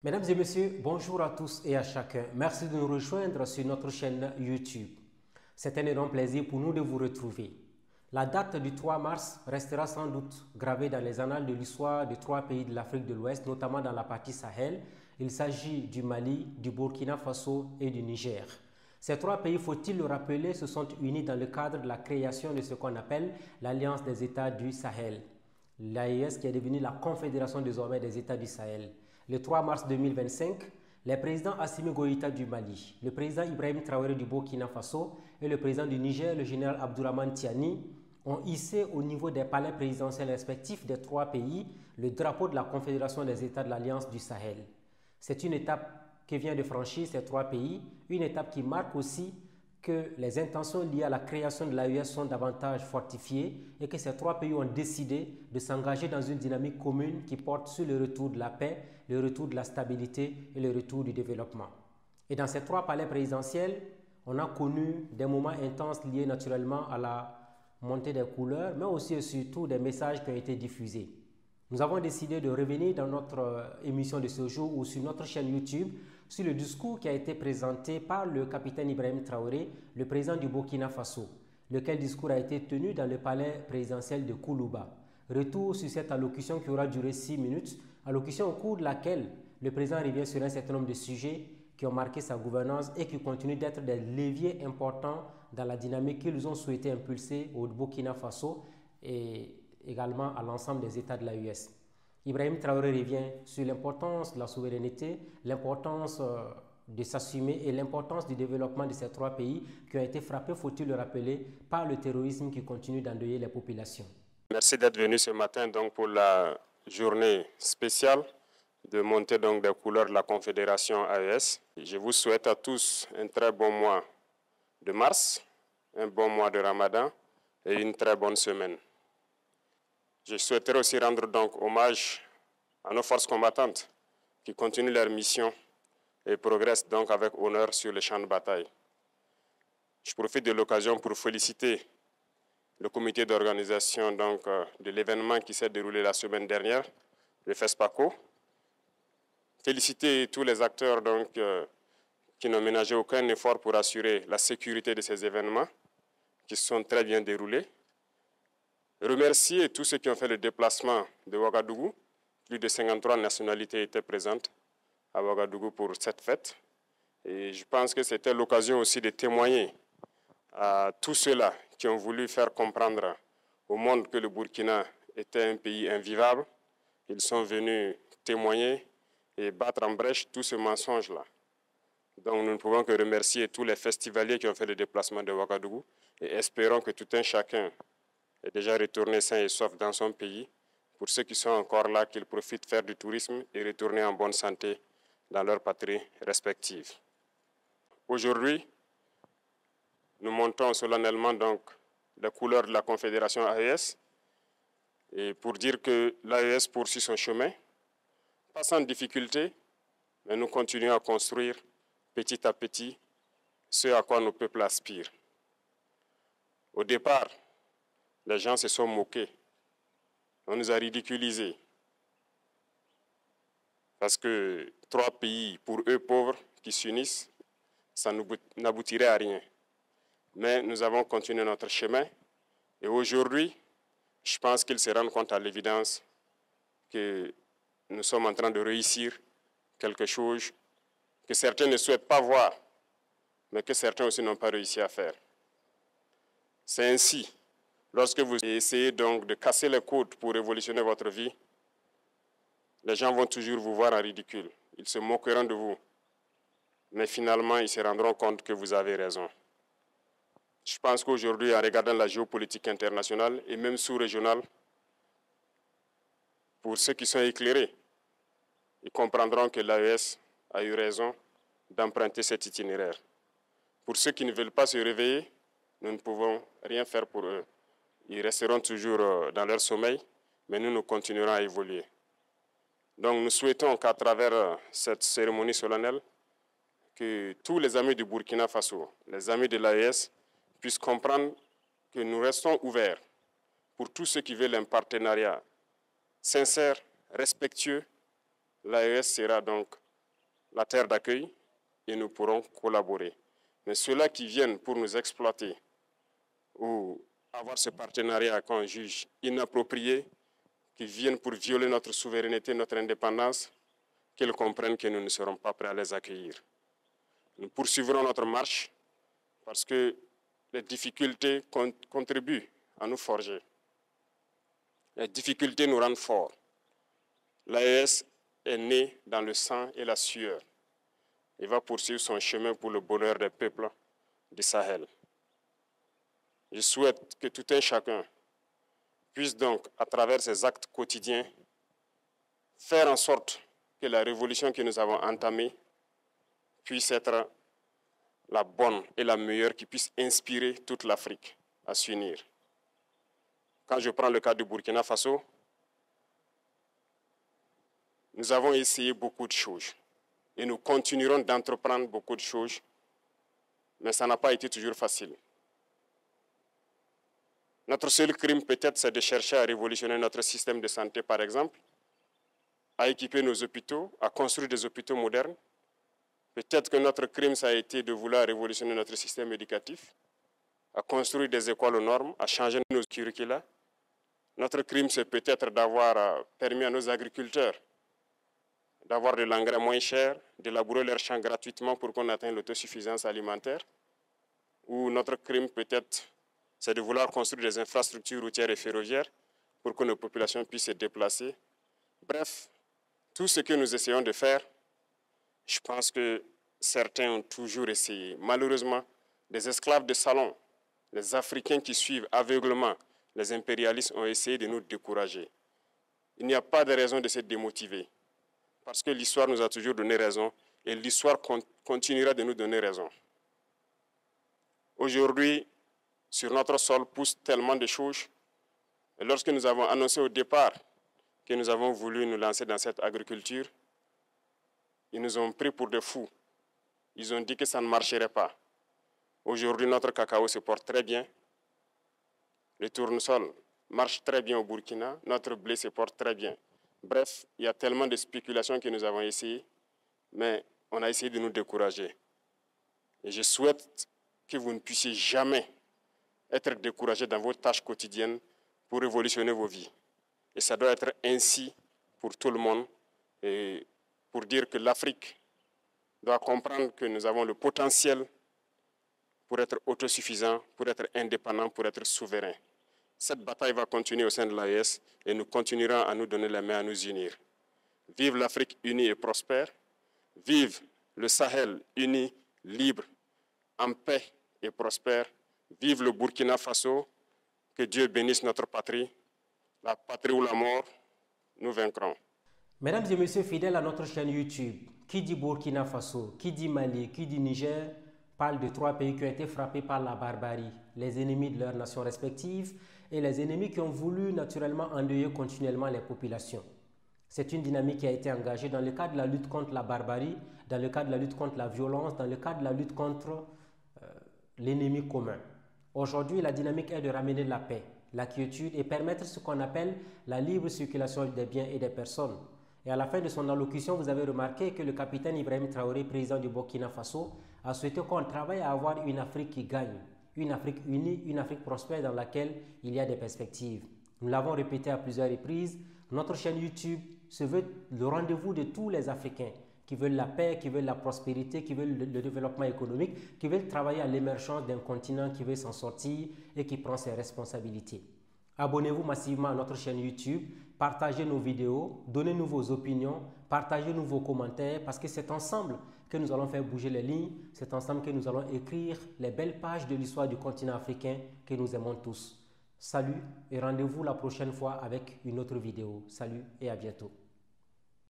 Mesdames et messieurs, bonjour à tous et à chacun. Merci de nous rejoindre sur notre chaîne YouTube. C'est un énorme plaisir pour nous de vous retrouver. La date du 3 mars restera sans doute gravée dans les annales de l'histoire de trois pays de l'Afrique de l'Ouest, notamment dans la partie Sahel. Il s'agit du Mali, du Burkina Faso et du Niger. Ces trois pays, faut-il le rappeler, se sont unis dans le cadre de la création de ce qu'on appelle l'Alliance des États du Sahel. L'AES qui est devenue la Confédération désormais des États du Sahel. Le 3 mars 2025, les présidents Assimi Goïta du Mali, le président Ibrahim Traoré du Burkina Faso et le président du Niger, le général Abdourahmane Tiani, ont hissé au niveau des palais présidentiels respectifs des trois pays le drapeau de la Confédération des États de l'Alliance du Sahel. C'est une étape que vient de franchir ces trois pays, une étape qui marque aussi que les intentions liées à la création de l'AES sont davantage fortifiées et que ces trois pays ont décidé de s'engager dans une dynamique commune qui porte sur le retour de la paix, le retour de la stabilité et le retour du développement. Et dans ces trois palais présidentiels, on a connu des moments intenses liés naturellement à la montée des couleurs, mais aussi et surtout des messages qui ont été diffusés. Nous avons décidé de revenir dans notre émission de ce jour ou sur notre chaîne YouTube sur le discours qui a été présenté par le capitaine Ibrahim Traoré, le président du Burkina Faso, lequel discours a été tenu dans le palais présidentiel de Koulouba. Retour sur cette allocution qui aura duré 6 minutes, allocution au cours de laquelle le président revient sur un certain nombre de sujets qui ont marqué sa gouvernance et qui continuent d'être des leviers importants dans la dynamique qu'ils ont souhaité impulser au Burkina Faso et également à l'ensemble des États de l'AES. Ibrahim Traoré revient sur l'importance de la souveraineté, l'importance de s'assumer et l'importance du développement de ces trois pays qui ont été frappés, faut-il le rappeler, par le terrorisme qui continue d'endeuiller les populations. Merci d'être venu ce matin donc, pour la journée spéciale de montée donc, des couleurs de la Confédération AES. Je vous souhaite à tous un très bon mois de mars, un bon mois de Ramadan et une très bonne semaine. Je souhaiterais aussi rendre donc hommage à nos forces combattantes qui continuent leur mission et progressent donc avec honneur sur le champ de bataille. Je profite de l'occasion pour féliciter le comité d'organisation de l'événement qui s'est déroulé la semaine dernière, le FESPACO. Féliciter tous les acteurs qui n'ont ménagé aucun effort pour assurer la sécurité de ces événements qui se sont très bien déroulés. Remercier tous ceux qui ont fait le déplacement de Ouagadougou. Plus de 53 nationalités étaient présentes à Ouagadougou pour cette fête. Et je pense que c'était l'occasion aussi de témoigner à tous ceux-là qui ont voulu faire comprendre au monde que le Burkina était un pays invivable. Ils sont venus témoigner et battre en brèche tout ce mensonge-là. Donc nous ne pouvons que remercier tous les festivaliers qui ont fait le déplacement de Ouagadougou et espérons que tout un chacun est déjà retourné sain et sauf dans son pays. Pour ceux qui sont encore là, qu'ils profitent faire du tourisme et retourner en bonne santé dans leur patrie respective. Aujourd'hui, nous montons solennellement donc les couleurs de la Confédération AES et pour dire que l'AES poursuit son chemin, pas sans difficulté, mais nous continuons à construire petit à petit ce à quoi nos peuples aspirent. Au départ, les gens se sont moqués, on nous a ridiculisés parce que trois pays, pour eux pauvres, qui s'unissent, ça n'aboutirait à rien. Mais nous avons continué notre chemin et aujourd'hui, je pense qu'ils se rendent compte à l'évidence que nous sommes en train de réussir quelque chose que certains ne souhaitent pas voir, mais que certains aussi n'ont pas réussi à faire. C'est ainsi, lorsque vous essayez donc de casser les codes pour révolutionner votre vie, les gens vont toujours vous voir en ridicule. Ils se moqueront de vous. Mais finalement, ils se rendront compte que vous avez raison. Je pense qu'aujourd'hui, en regardant la géopolitique internationale et même sous-régionale, pour ceux qui sont éclairés, ils comprendront que l'AES a eu raison d'emprunter cet itinéraire. Pour ceux qui ne veulent pas se réveiller, nous ne pouvons rien faire pour eux. Ils resteront toujours dans leur sommeil, mais nous continuerons à évoluer. Donc nous souhaitons qu'à travers cette cérémonie solennelle, que tous les amis du Burkina Faso, les amis de l'AES, puissent comprendre que nous restons ouverts pour tous ceux qui veulent un partenariat sincère, respectueux. L'AES sera donc la terre d'accueil et nous pourrons collaborer. Mais ceux-là qui viennent pour nous exploiter ou avoir ce partenariat qu'on juge inapproprié, qui viennent pour violer notre souveraineté, notre indépendance, qu'ils comprennent que nous ne serons pas prêts à les accueillir. Nous poursuivrons notre marche parce que les difficultés contribuent à nous forger. Les difficultés nous rendent forts. L'AES est né dans le sang et la sueur. Il va poursuivre son chemin pour le bonheur des peuples du Sahel. Je souhaite que tout un chacun puisse donc, à travers ses actes quotidiens, faire en sorte que la révolution que nous avons entamée puisse être la bonne et la meilleure, qui puisse inspirer toute l'Afrique à s'unir. Quand je prends le cas du Burkina Faso, nous avons essayé beaucoup de choses et nous continuerons d'entreprendre beaucoup de choses, mais ça n'a pas été toujours facile. Notre seul crime peut-être, c'est de chercher à révolutionner notre système de santé, par exemple, à équiper nos hôpitaux, à construire des hôpitaux modernes. Peut-être que notre crime, ça a été de vouloir révolutionner notre système éducatif, à construire des écoles aux normes, à changer nos curricula. Notre crime, c'est peut-être d'avoir permis à nos agriculteurs d'avoir de l'engrais moins cher, de labourer leurs champs gratuitement pour qu'on atteigne l'autosuffisance alimentaire. Ou notre crime, peut-être, c'est de vouloir construire des infrastructures routières et ferroviaires pour que nos populations puissent se déplacer. Bref, tout ce que nous essayons de faire, je pense que certains ont toujours essayé. Malheureusement, des esclaves de salon, les Africains qui suivent aveuglement les impérialistes ont essayé de nous décourager. Il n'y a pas de raison de se démotiver, parce que l'histoire nous a toujours donné raison et l'histoire continuera de nous donner raison. Aujourd'hui, sur notre sol poussent tellement de choses. Et lorsque nous avons annoncé au départ que nous avons voulu nous lancer dans cette agriculture, ils nous ont pris pour des fous. Ils ont dit que ça ne marcherait pas. Aujourd'hui, notre cacao se porte très bien. Le tournesol marche très bien au Burkina. Notre blé se porte très bien. Bref, il y a tellement de spéculations que nous avons essayé, mais on a essayé de nous décourager. Et je souhaite que vous ne puissiez jamais être découragés dans vos tâches quotidiennes pour révolutionner vos vies. Et ça doit être ainsi pour tout le monde, et pour dire que l'Afrique doit comprendre que nous avons le potentiel pour être autosuffisant, pour être indépendant, pour être souverain. Cette bataille va continuer au sein de l'AES et nous continuerons à nous donner la main, à nous unir. Vive l'Afrique unie et prospère. Vive le Sahel uni, libre, en paix et prospère. Vive le Burkina Faso. Que Dieu bénisse notre patrie. La patrie ou la mort, nous vaincrons. Mesdames et messieurs fidèles à notre chaîne YouTube, qui dit Burkina Faso, qui dit Mali, qui dit Niger, parle de trois pays qui ont été frappés par la barbarie, les ennemis de leurs nations respectives et les ennemis qui ont voulu naturellement endeuiller continuellement les populations. C'est une dynamique qui a été engagée dans le cadre de la lutte contre la barbarie, dans le cadre de la lutte contre la violence, dans le cadre de la lutte contre l'ennemi commun. Aujourd'hui, la dynamique est de ramener la paix, la quiétude et permettre ce qu'on appelle la libre circulation des biens et des personnes. Et à la fin de son allocution, vous avez remarqué que le capitaine Ibrahim Traoré, président du Burkina Faso, a souhaité qu'on travaille à avoir une Afrique qui gagne, une Afrique unie, une Afrique prospère dans laquelle il y a des perspectives. Nous l'avons répété à plusieurs reprises, notre chaîne YouTube se veut le rendez-vous de tous les Africains qui veulent la paix, qui veulent la prospérité, qui veulent le développement économique, qui veulent travailler à l'émergence d'un continent qui veut s'en sortir et qui prend ses responsabilités. Abonnez-vous massivement à notre chaîne YouTube, partagez nos vidéos, donnez-nous vos opinions, partagez-nous vos commentaires parce que c'est ensemble que nous allons faire bouger les lignes, c'est ensemble que nous allons écrire les belles pages de l'histoire du continent africain que nous aimons tous. Salut et rendez-vous la prochaine fois avec une autre vidéo. Salut et à bientôt.